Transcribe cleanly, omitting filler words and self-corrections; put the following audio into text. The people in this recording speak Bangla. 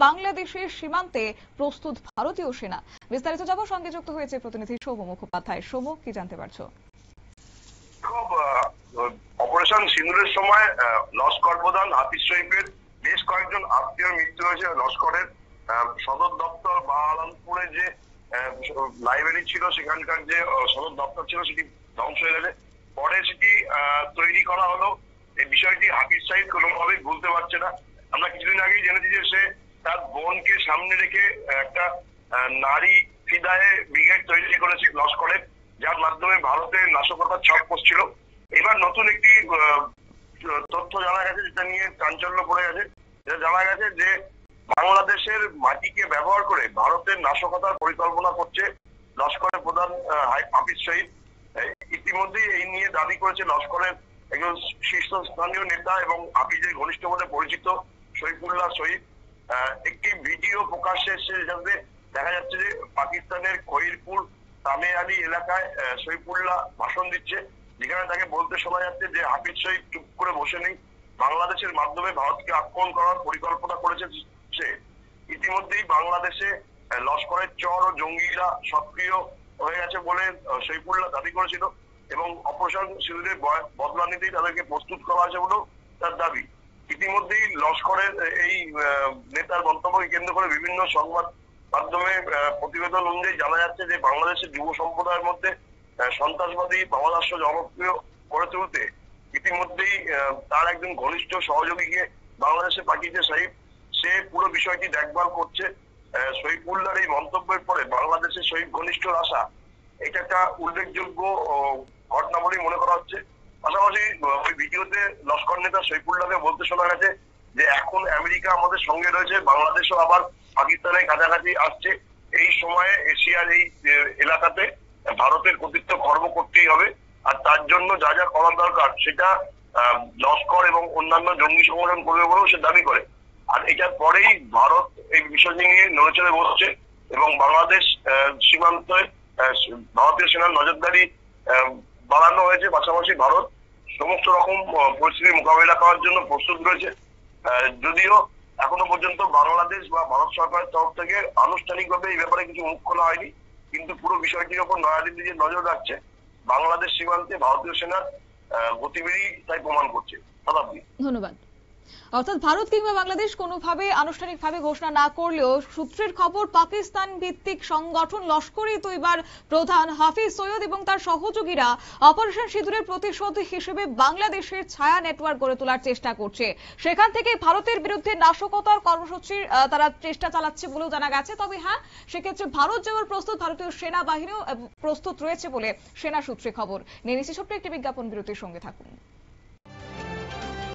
বাংলাদেশের সীমান্তে প্রস্তুত ভারতীয় সেনা। বিস্তারিত যাব, সঙ্গে যুক্ত হয়েছে প্রতিনিধি সৌম্য মুখোপাধ্যায়। সৌম্য, কি জানতে পারছো? অপারেশন সিঁদুরের সময় লস্কর প্রধান হাফিজ সইফের বেশ কয়েকজন আত্মীয় মৃত্যু হয়েছে। লস্করের সদর দপ্তর বাহারামপুরে যে লাইব্রেরি ছিল, সেখানকার যে সদর দপ্তর ছিল, সেটি ধ্বংস হয়ে গেছে। পরে সেটি তৈরি করা হলো। এই বিষয়টি হাফিজ সাইদ কোনোভাবেই ভুলতে পারছে না। আমরা কিছুদিন আগেই জেনেছি যে সে তার বোনকে সামনে রেখে একটা নারী ফিদায়ে ব্রিগেড তৈরি করেছে লস্করের, যার মাধ্যমে ভারতের নাশকতার ছক কষছিল। এবার নতুন একটি তথ্য জানা গেছে, যেটা নিয়ে চাঞ্চল্য পড়ে গেছে। জানা গেছে যে বাংলাদেশের মাটিকে ব্যবহার করে ভারতের নাশকতার পরিকল্পনা করছে লস্করের প্রধান হাফিজ সইদ। ইতিমধ্যেই এই নিয়ে দাবি করেছে লস্করের একজন শীর্ষস্থানীয় নেতা এবং হাফিজের ঘনিষ্ঠ বলে পরিচিত সইফুল্লাহ শহীদ। একটি ভিডিও প্রকাশ্যে এসে যাতে দেখা যাচ্ছে যে পাকিস্তানের খইরপুর তামে আলী এলাকায় সইফুল্লাহ ভাষণ দিচ্ছে, যেখানে তাকে বলতে শোনা যাচ্ছে যে হাফিজ সইদ চুপ করে বসে নেই, বাংলাদেশের মাধ্যমে ভারতকে আক্রমণ করার পরিকল্পনা করেছে সে। ইতিমধ্যেই বাংলাদেশে লস্করের চর ও জঙ্গিরা সক্রিয় হয়ে গেছে বলে সইফুল্লাহ দাবি করেছিল এবং অপারেশন সিঁদুরের বদলা নিতেই তাদেরকে প্রস্তুত করা হয়েছে বলেও তার দাবি। ইতিমধ্যেই লস্করের এই নেতার মন্তব্যকে কেন্দ্র করে বিভিন্ন সংবাদ মাধ্যমে প্রতিবেদন অনুযায়ী জানা যাচ্ছে যে বাংলাদেশের যুব সম্প্রদায়ের মধ্যে সন্ত্রাসবাদী ভাবাদর্শ জনপ্রিয় করে তুলতে ইতিমধ্যেই তার একজন ঘনিষ্ঠ সহযোগীকে বাংলাদেশে পাঠিয়েছে সাহিব। সে পুরো বিষয়টি দেখভাল করছে। সইফুল্লাহর এই মন্তব্যের পরে বাংলাদেশের শহীদ ঘনিষ্ঠ আসা, এটা একটা উল্লেখযোগ্য ঘটনা বলেই মনে করা হচ্ছে। পাশাপাশি ওই ভিডিওতে লস্কর নেতা সইফুল্লাহকে বলতে শোনা গেছে যে এখন আমেরিকা আমাদের সঙ্গে রয়েছে, বাংলাদেশও আবার পাকিস্তানের কাছাকাছি আসছে। এই সময়ে এশিয়ার এই এলাকাতে ভারতের কর্তৃত্ব খর্ব করতেই হবে, আর তার জন্য যা যা করা দরকার সেটা লস্কর এবং অন্যান্য জঙ্গি সংগঠন করবে বলেও সে দাবি করে। আর এটার পরেই ভারত এই বিষয়টি নিয়ে নড়েচড়ে বসছে এবং বাংলাদেশ সীমান্তে ভারতীয় সেনার নজরদারি বাড়ানো হয়েছে। পাশাপাশি ভারত সমস্ত রকম পরিস্থিতির মোকাবিলা করার জন্য প্রস্তুত রয়েছে। যদিও এখনো পর্যন্ত বাংলাদেশ বা ভারত সরকারের তরফ থেকে আনুষ্ঠানিকভাবে এই ব্যাপারে কিছু মুখ খোলা হয়নি, কিন্তু পুরো বিষয়টির উপর নয়াদিল্লি যে নজর রাখছে বাংলাদেশ সীমান্তে ভারতীয় সেনার গতিবিধি তাই প্রমাণ করছে। ধন্যবাদ। অর্থাৎ ভারত কিংবা বাংলাদেশ কোনোভাবে আনুষ্ঠানিকভাবে ঘোষণা না করলেও সূত্রের খবর পাকিস্তান ভিত্তিক সংগঠন লস্কর-ই তৈবার প্রধান হাফিজ সৈয়দ এবং তার সহযোগীরা অপারেশন সিঁদুরের প্রতিশোধ হিসেবে বাংলাদেশের ছায়া নেটওয়ার্ক গড়ে তোলার চেষ্টা করছে। সেখান থেকে ভারতের বিরুদ্ধে নাশকতার কর্মসূচির তারা চেষ্টা চালাচ্ছে বলেও জানা গেছে। তবে হ্যাঁ, সেক্ষেত্রে ভারত যাওয়ার প্রস্তুত, ভারতীয় সেনাবাহিনীও প্রস্তুত রয়েছে বলে সেনা সূত্রে খবর। নিয়ে নিচ্ছি ছোট্ট একটি বিজ্ঞাপন বিরতির, সঙ্গে থাকুন।